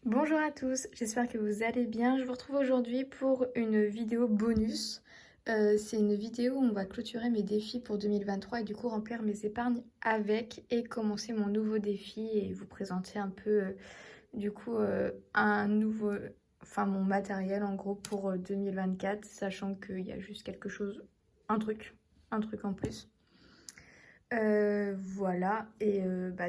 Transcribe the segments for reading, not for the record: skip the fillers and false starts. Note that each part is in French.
Bonjour à tous, j'espère que vous allez bien. Je vous retrouve aujourd'hui pour une vidéo bonus. C'est une vidéo où on va clôturer mes défis pour 2023 et du coup remplir mes épargnes avec et commencer mon nouveau défi et vous présenter un peu un nouveau, enfin mon matériel en gros pour 2024, sachant qu'il y a juste quelque chose, un truc en plus. Voilà, et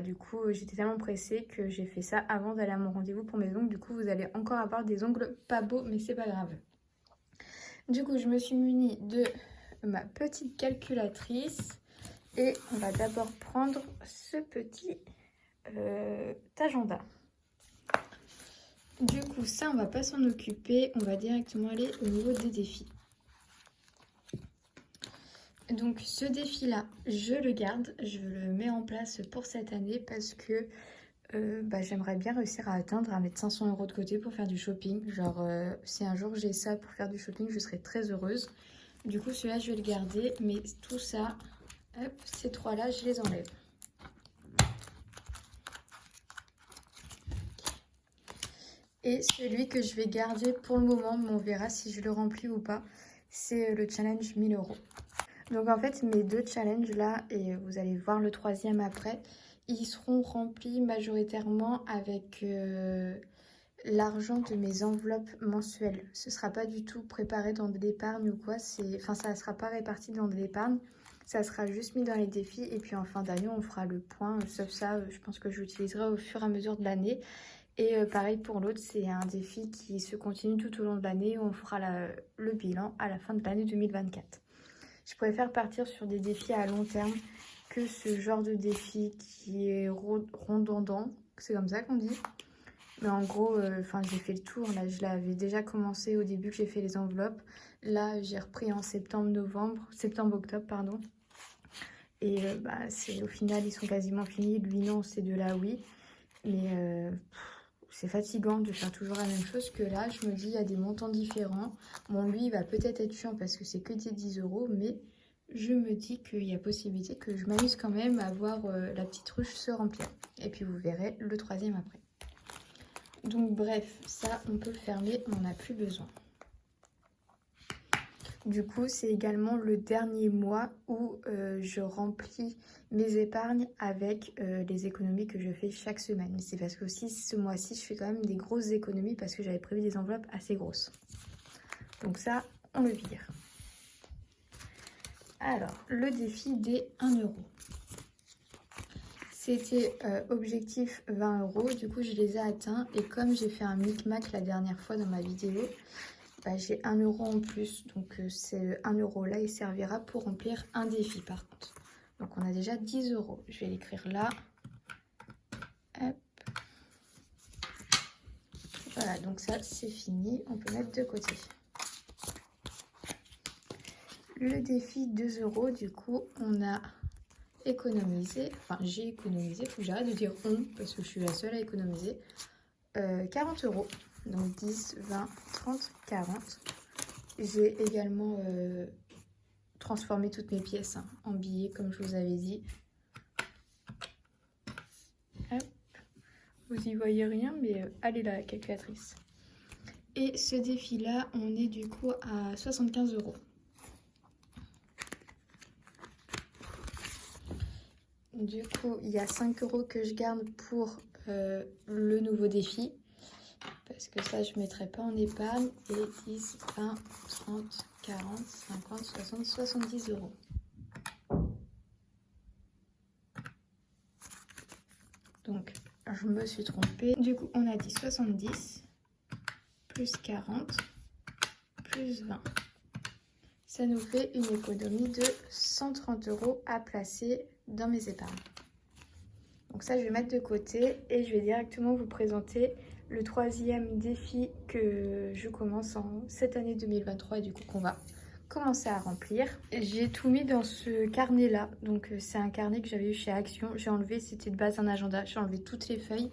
du coup j'étais tellement pressée que j'ai fait ça avant d'aller à mon rendez-vous pour mes ongles. Du coup vous allez encore avoir des ongles pas beaux, mais c'est pas grave. Du coup je me suis munie de ma petite calculatrice et on va d'abord prendre ce petit agenda. Du coup ça on va pas s'en occuper, on va directement aller au niveau des défis. Donc ce défi-là, je le garde, je le mets en place pour cette année parce que j'aimerais bien réussir à mettre 500 € de côté pour faire du shopping. Genre, si un jour j'ai ça pour faire du shopping, je serais très heureuse. Du coup, celui-là, je vais le garder, mais tout ça, hop, ces trois-là, je les enlève. Et celui que je vais garder pour le moment, mais on verra si je le remplis ou pas, c'est le challenge 1000 €. Donc en fait, mes deux challenges là, et vous allez voir le troisième après, ils seront remplis majoritairement avec l'argent de mes enveloppes mensuelles. Ce ne sera pas du tout préparé dans de l'épargne ou quoi, ça ne sera pas réparti dans de l'épargne, ça sera juste mis dans les défis et puis en fin d'année on fera le point, sauf ça je pense que j'utiliserai au fur et à mesure de l'année. Et pareil pour l'autre, c'est un défi qui se continue tout au long de l'année, on fera le bilan à la fin de l'année 2024. Je préfère partir sur des défis à long terme que ce genre de défi qui est redondant, c'est comme ça qu'on dit. Mais en gros, j'ai fait le tour. Là, je l'avais déjà commencé au début que j'ai fait les enveloppes. Là, j'ai repris en septembre-octobre, pardon. Et au final, ils sont quasiment finis. Lui, non, ces deux-là, oui. Mais c'est fatigant de faire toujours la même chose que là. Je me dis, il y a des montants différents. Bon, lui, il va peut-être être chiant parce que c'est que des 10 €. Mais je me dis qu'il y a possibilité que je m'amuse quand même à voir la petite ruche se remplir. Et puis, vous verrez le troisième après. Donc bref, ça on peut le fermer, on n'en a plus besoin. Du coup, c'est également le dernier mois où je remplis mes épargnes avec les économies que je fais chaque semaine. C'est parce que aussi ce mois-ci, je fais quand même des grosses économies parce que j'avais prévu des enveloppes assez grosses. Donc ça, on le vire. Alors, le défi des 1 €. C'était objectif 20 €, du coup je les ai atteints et comme j'ai fait un micmac la dernière fois dans ma vidéo, j'ai 1 € en plus, donc ce 1 € là il servira pour remplir un défi par contre. Donc on a déjà 10 €, je vais l'écrire là. Hop. Voilà, donc ça c'est fini, on peut mettre de côté. Le défi 2 €, du coup on a économisé, j'ai économisé, faut que j'arrête de dire on parce que je suis la seule à économiser, 40 €. Donc 10, 20, 30, 40. J'ai également transformé toutes mes pièces en billets comme je vous avais dit. Hop. Vous y voyez rien, mais allez là la calculatrice. Et ce défi là, on est du coup à 75 €. Du coup, il y a 5 € que je garde pour le nouveau défi. Parce que ça, je ne mettrai pas en épargne. Et 10, 20, 30, 40, 50, 60, 70 €. Donc, je me suis trompée. Du coup, on a dit 70, plus 40, plus 20. Ça nous fait une économie de 130 € à placer dans mes épargnes. Donc ça, je vais mettre de côté et je vais directement vous présenter le troisième défi que je commence en cette année 2023 et du coup qu'on va commencer à remplir. J'ai tout mis dans ce carnet là, donc c'est un carnet que j'avais eu chez Action. J'ai enlevé, c'était de base un agenda, j'ai enlevé toutes les feuilles.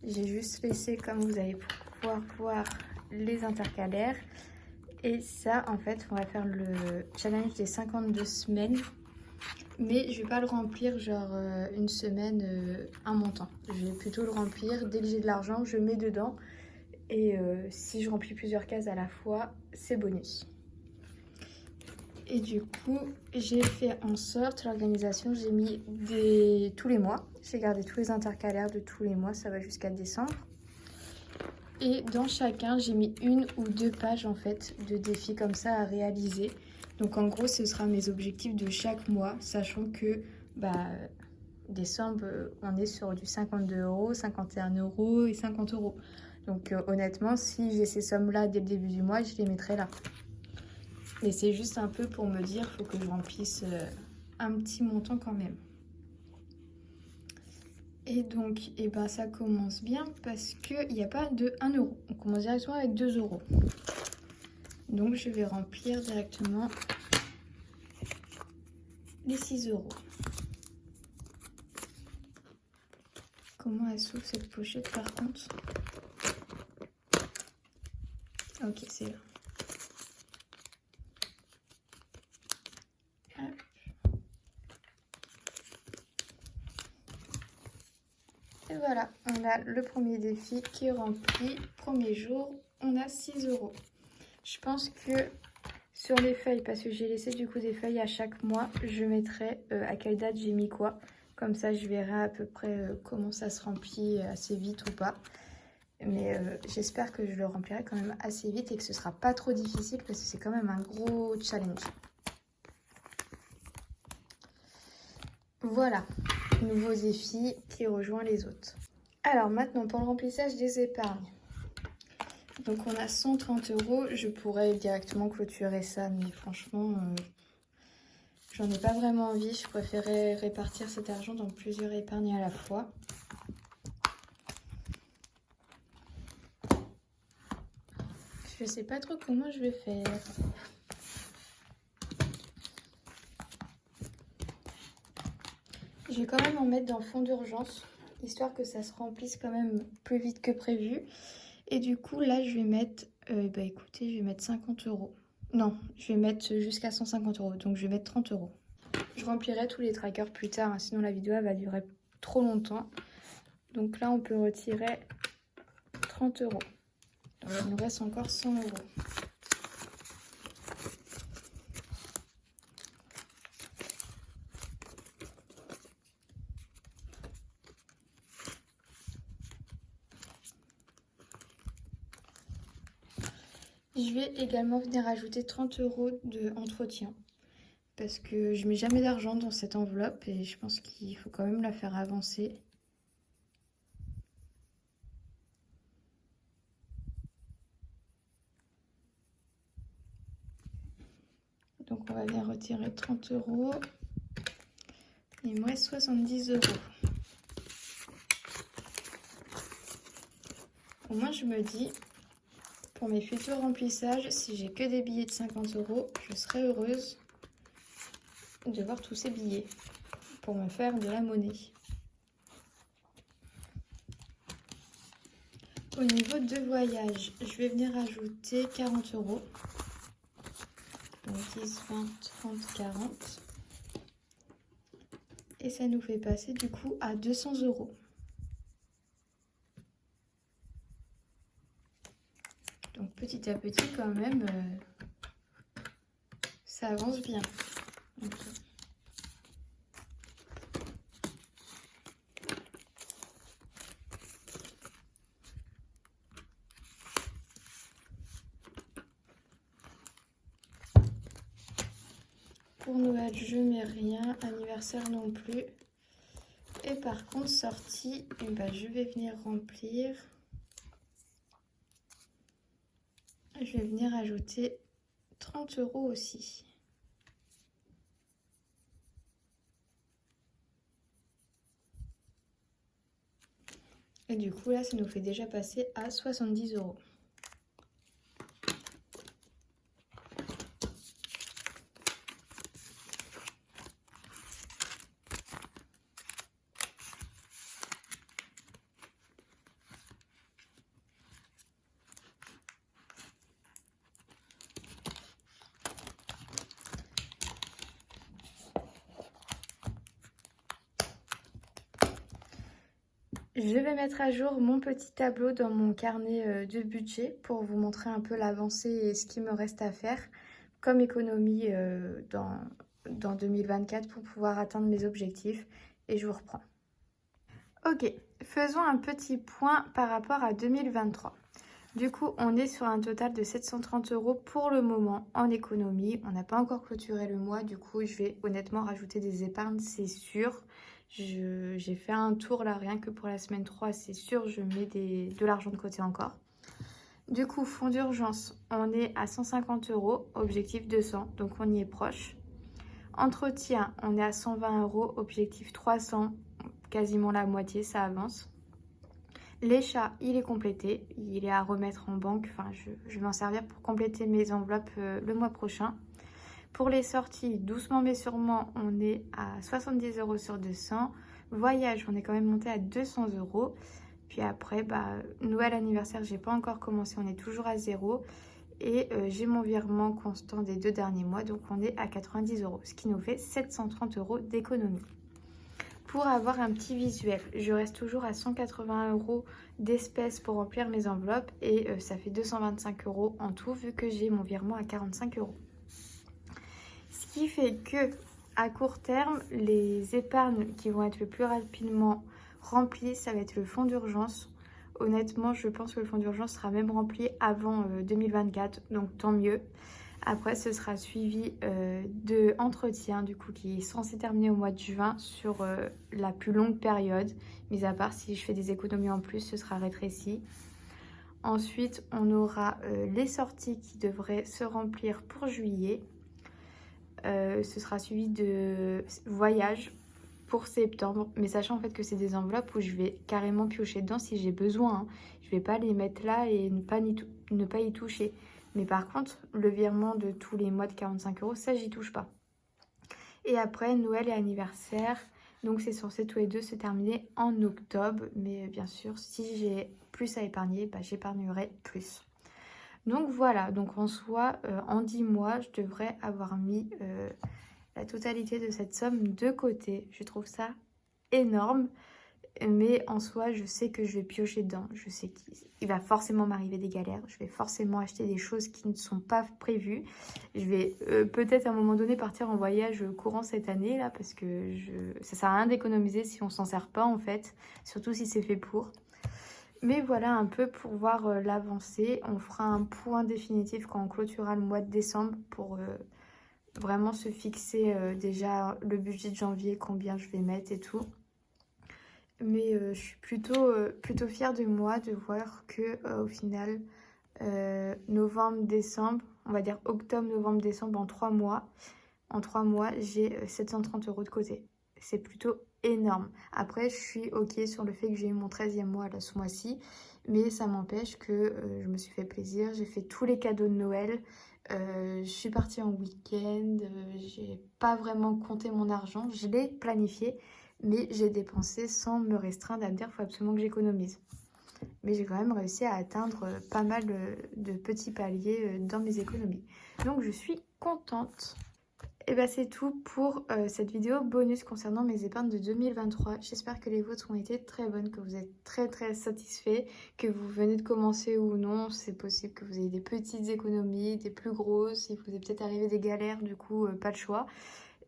J'ai juste laissé, comme vous allez pouvoir voir, les intercalaires. Et ça, en fait, on va faire le challenge des 52 semaines. Mais je vais pas le remplir genre une semaine, un montant. Je vais plutôt le remplir dès que j'ai de l'argent, je mets dedans. Et si je remplis plusieurs cases à la fois, c'est bonus. Et du coup, j'ai fait en sorte, l'organisation, j'ai mis tous les mois. J'ai gardé tous les intercalaires de tous les mois, ça va jusqu'à décembre. Et dans chacun, j'ai mis 1 ou 2 pages en fait de défis comme ça à réaliser. Donc en gros, ce sera mes objectifs de chaque mois, sachant que décembre, on est sur du 52 €, 51 € et 50 €. Donc honnêtement, si j'ai ces sommes-là dès le début du mois, je les mettrai là. Mais c'est juste un peu pour me dire, il faut que je remplisse un petit montant quand même. Et donc, ça commence bien parce qu'il n'y a pas de 1 €. On commence directement avec 2 €. Donc, je vais remplir directement les 6 €. Comment elle s'ouvre cette pochette par contre? Ok, c'est là. Et voilà, on a le premier défi qui est rempli. Premier jour, on a 6 €. Je pense que sur les feuilles, parce que j'ai laissé du coup des feuilles à chaque mois, je mettrai à quelle date j'ai mis quoi. Comme ça, je verrai à peu près comment ça se remplit assez vite ou pas. Mais j'espère que je le remplirai quand même assez vite et que ce sera pas trop difficile parce que c'est quand même un gros challenge. Voilà, nouveau défi qui rejoint les autres. Alors maintenant, pour le remplissage des épargnes. Donc on a 130 €, je pourrais directement clôturer ça, mais franchement, j'en ai pas vraiment envie. Je préférais répartir cet argent dans plusieurs épargnes à la fois. Je sais pas trop comment je vais faire. Je vais quand même en mettre dans le fonds d'urgence, histoire que ça se remplisse quand même plus vite que prévu. Et du coup, là, je vais mettre, écoutez, je vais mettre 50 €. Non, je vais mettre jusqu'à 150 €, donc je vais mettre 30 €. Je remplirai tous les trackers plus tard, hein, sinon la vidéo elle va durer trop longtemps. Donc là, on peut retirer 30 €. Donc il nous reste encore 100 €. Je vais également venir ajouter 30 € d'entretien parce que je mets jamais d'argent dans cette enveloppe et je pense qu'il faut quand même la faire avancer. Donc on va venir retirer 30 €. Il me reste 70 €. Au moins je me dis, pour mes futurs remplissages, si j'ai que des billets de 50 €, je serai heureuse de voir tous ces billets pour me faire de la monnaie. Au niveau de voyage, je vais venir ajouter 40 €. Donc 10, 20, 30, 40. Et ça nous fait passer du coup à 200 €. Donc petit à petit quand même, ça avance bien. Pour Noël, je mets rien, anniversaire non plus. Et par contre, sortie, je vais venir remplir. Je vais venir ajouter 30 € aussi. Et du coup, là, ça nous fait déjà passer à 70 €. Je vais mettre à jour mon petit tableau dans mon carnet de budget pour vous montrer un peu l'avancée et ce qui me reste à faire comme économie dans 2024 pour pouvoir atteindre mes objectifs et je vous reprends. Ok, faisons un petit point par rapport à 2023. Du coup, on est sur un total de 730 € pour le moment en économie. On n'a pas encore clôturé le mois, du coup, je vais honnêtement rajouter des épargnes, c'est sûr. J'ai fait un tour là, rien que pour la semaine 3, c'est sûr, je mets de l'argent de côté encore. Du coup, fonds d'urgence, on est à 150 €, objectif 200, donc on y est proche. Entretien, on est à 120 €, objectif 300, quasiment la moitié, ça avance. L'échat, il est complété, il est à remettre en banque, enfin je vais m'en servir pour compléter mes enveloppes le mois prochain. Pour les sorties, doucement mais sûrement, on est à 70 € sur 200. Voyage, on est quand même monté à 200 €. Puis après, Noël, anniversaire, j'ai pas encore commencé, on est toujours à 0. Et j'ai mon virement constant des 2 derniers mois, donc on est à 90 €, ce qui nous fait 730 € d'économie. Pour avoir un petit visuel, je reste toujours à 180 € d'espèces pour remplir mes enveloppes et ça fait 225 € en tout vu que j'ai mon virement à 45 €. Ce qui fait que à court terme, les épargnes qui vont être le plus rapidement remplies, ça va être le fonds d'urgence. Honnêtement, je pense que le fonds d'urgence sera même rempli avant 2024, donc tant mieux. Après, ce sera suivi de entretien, du coup, qui est censé terminer au mois de juin sur la plus longue période. Mis à part si je fais des économies en plus, ce sera rétréci. Ensuite, on aura les sorties qui devraient se remplir pour juillet. Ce sera suivi de voyages pour septembre, mais sachant en fait que c'est des enveloppes où je vais carrément piocher dedans si j'ai besoin, hein. Je vais pas les mettre là et ne pas y toucher. Mais par contre, le virement de tous les mois de 45 €, ça j'y touche pas. Et après, Noël et anniversaire, donc c'est censé tous les deux se terminer en octobre. Mais bien sûr, si j'ai plus à épargner, j'épargnerai plus. Donc voilà, donc en soi, en 10 mois, je devrais avoir mis la totalité de cette somme de côté. Je trouve ça énorme. Mais en soi, je sais que je vais piocher dedans. Je sais qu'il va forcément m'arriver des galères. Je vais forcément acheter des choses qui ne sont pas prévues. Je vais peut-être à un moment donné partir en voyage courant cette année là, parce que ça sert à rien d'économiser si on s'en sert pas en fait. Surtout si c'est fait pour. Mais voilà un peu pour voir l'avancée. On fera un point définitif quand on clôturera le mois de décembre pour vraiment se fixer déjà le budget de janvier, combien je vais mettre et tout. Mais je suis plutôt fière de moi de voir que au final, novembre, décembre, on va dire octobre, novembre, décembre, en 3 mois, j'ai 730 € de côté. C'est plutôt énorme. Après, je suis ok sur le fait que j'ai eu mon 13e mois là, ce mois-ci, mais ça m'empêche que je me suis fait plaisir. J'ai fait tous les cadeaux de Noël. Je suis partie en week-end. J'ai pas vraiment compté mon argent. Je l'ai planifié, mais j'ai dépensé sans me restreindre à me dire qu'il faut absolument que j'économise. Mais j'ai quand même réussi à atteindre pas mal de petits paliers dans mes économies. Donc je suis contente. Et bah c'est tout pour cette vidéo bonus concernant mes épargnes de 2023. J'espère que les vôtres ont été très bonnes, que vous êtes très satisfaits, que vous venez de commencer ou non. C'est possible que vous ayez des petites économies, des plus grosses, il vous est peut-être arrivé des galères, du coup pas le choix.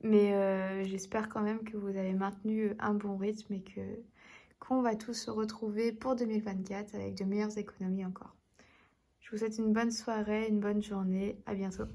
Mais j'espère quand même que vous avez maintenu un bon rythme et qu'on va tous se retrouver pour 2024 avec de meilleures économies encore. Je vous souhaite une bonne soirée, une bonne journée. À bientôt.